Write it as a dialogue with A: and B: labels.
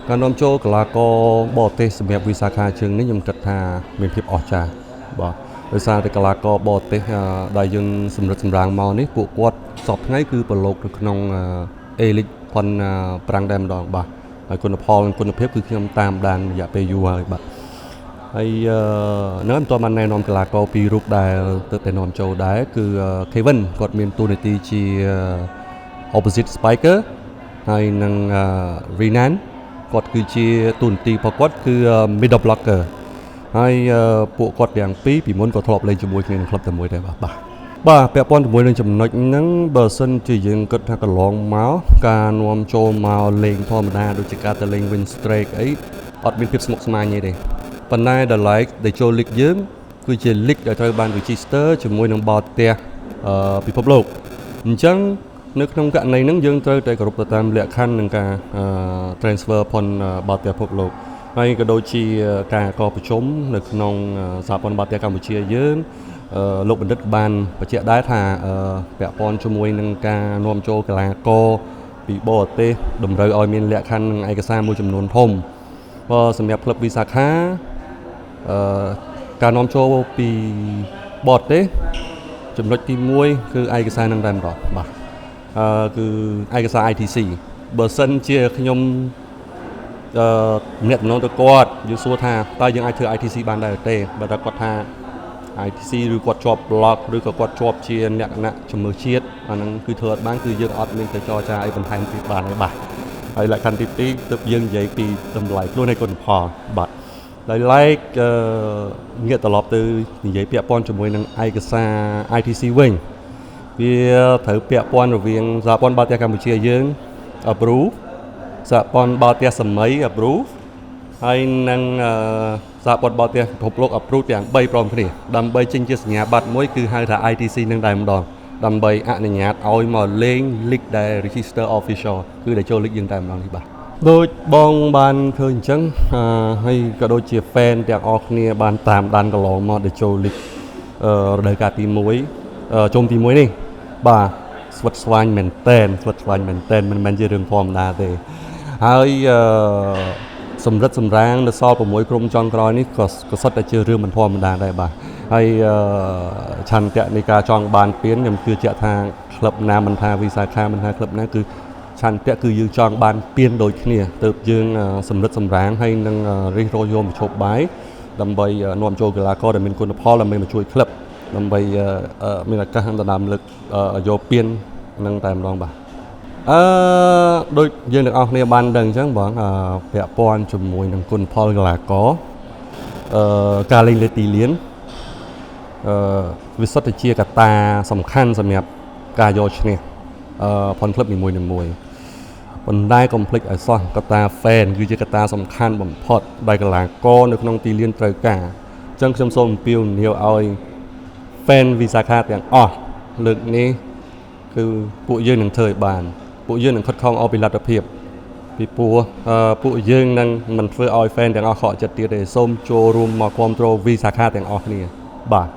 A: การនាំចូលកីឡាករបរទេសសម្រាប់វិសាខាជើងនេះខ្ញុំគិតថាមានភាពអស្ចារ្យបាទដោយសារតែកីឡាករបរទេសដែលយើងសម្រិតសម្រាំងមកនេះពួកគាត់សពថ្ងៃគឺប្រឡូកនៅក្នុងA-League ផុនប្រាំងតែម្ដងបាទហើយគុណផលនិងគុណភាពគឺខ្ញុំតាមដានរយៈពេលយូរហើយបាទហើយនៅមិនទាន់បានណែនាំកីឡាករពីររូបដែលទើបតែនាំចូលដែរគឺ Kevin គាត់មានតួនាទីជា opposite spiker ហើយនឹង Renan គាត់គឺជាតួនាទីរបស់គាត់គឺ middle blocker ហើយពួកគាត់ទាំងពីរពីមុនក៏ធ្លាប់លេងជាមួយគ្នាក្នុងក្លឹបតែមួយដែរបាទពាក់ព័ន្ធជាមួយនឹងចំណុចហ្នឹងបើសិនជាយើងគិតថាកន្លងមកការនាំចូលមកលេងធម្មតាដូចជាការទៅលេង win streak អីអត់មានភាពស្មុគស្មាញទេប៉ុន្តែដល់ឡែកដែលចូលលីកយើងគឺជាលីកដែលត្រូវបាន register ជាមួយនឹងបាល់ទះពិភពលោកអញ្ចឹងនៅក្នុងករណីហ្នឹងយើងត្រូវតែគោរពទៅតាមលក្ខខណ្ឌនឹងការ transfer ផុនបាល់ទះពិភពលោកហើយក៏ដូចជាការកប្រជុំនៅក្នុងសហព័ន្ធបាល់ទះកម្ពុជាយើងលោកបណ្ឌិតបានបញ្ជាក់ដែរថាពាក់ព័ន្ធជាមួយនឹងការនាំចូលកីឡាករពីបរទេសតម្រូវឲ្យមានលក្ខខណ្ឌនិងឯកសារមួយចំនួនធំសម្រាប់ក្លឹបវិសាខាការនាំចូលពីបរទេសចំណុចទី1គឺឯកសារនឹងតែម្ដងបាទគឺឯកសារ ITC បើសិនជាខ្ញុំអ្នកតំណងទៅគាត់យល់សួរថាតើយើងអាចធ្វើ ITC បានដែរទេបើតែគាត់ថា ITC ឬគាត់ជាប់ block ឬក៏គាត់ជាប់ជាលក្ខណៈជំនឿជាតិអាហ្នឹងគឺធ្វើអត់បានគឺយើងអត់មានទៅចរចាអីបន្ថែមទៀតបានទេបាទហើយលក្ខខណ្ឌទី2ទើបយើងនិយាយពីតម្លៃខ្លួនឯគុណផលបាទដោយឡែកងាកត្រឡប់ទៅនិយាយពាក់ព័ន្ធជាមួយនឹងឯកសារ ITC វិញវាត្រូវពាក់ព័ន្ធរវាងសហព័ន្ធបាល់ទះកម្ពុជាយើង approve សហព័ន្ធបាល់ទះសម័យ approve ហើយនឹងសហព័ន្ធបាល់ទះពិភពលោក approve ទាំង3ព្រមគ្នាដើម្បីចេញជាសញ្ញាបត្រមួយគឺហៅថា ITC នឹងតែម្ដងដើម្បីអនុញ្ញាតឲ្យមកលេង League ដែល register official គឺដែលចូល League យើងតែម្ដងនេះបាទដូចបងបានឃើញអញ្ចឹងហើយក៏ដូចជា fan ទាំងអស់គ្នាបានតាមដានកន្លងមកដែលចូល League រដូវកាលទី1ជុំទី1នេះបាទស្វិតស្វាញមែនតែនមិនមែនជារឿងធម្មតាទេហើយសម្រិតសម្រាំងនៅសល់6ក្រុមចុងក្រោយនេះក៏សុទ្ធតែជារឿងមិនធម្មតាដែរបាទហើយឆន្ទៈនៃការចង់បានពានខ្ញុំជឿជាក់ថាក្លឹបណាមិនថាវិសាខាមិនថាក្លឹបណាគឺឆន្ទៈគឺយើងចង់បានពានដូចគ្នាទើបយើងសម្រិតសម្រាំងហើយនឹងរិះរកយកមជ្ឈបាយដើម្បីនាំចូលកីឡាករដែលមានគុណផលដើម្បីមកជួយក្លឹបដើម្បីមានឱកាសដណ្ដើមលើកយកពាននឹងតែម្ដងបាទដូចយើងទាំងអស់គ្នាបានដឹងអញ្ចឹងបងពាក់ព័ន្ធជាមួយនឹងគុណផលកីឡាករការលេងលើទីលានវាសុទ្ធតែជាកត្តាសំខាន់សម្រាប់ការយកឈ្នះផុនក្លឹបនីមួយៗប៉ុន្តែកុំភ្លេចឲ្យសោះកត្តា fan គឺជាកត្តាសំខាន់បំផុតដែលកីឡាករនៅក្នុងទីលានត្រូវការអញ្ចឹងខ្ញុំសូមអំពាវនាវឲ្យ fan វិសាខាទាំងអស់លើកនេះគឺពួកយើងនឹងធ្វើឲ្យបានពួកយើងនឹងខិតខំឲ្យពីលទ្ធភាពពីព្រោះពួកយើងនឹងមិនធ្វើឲ្យ fan ទាំងអស់ខកចិត្តទៀតទេសូមចូលរួមមកគ្រប់គ្រងវិសាខាទាំងអស់គ្នាបាទ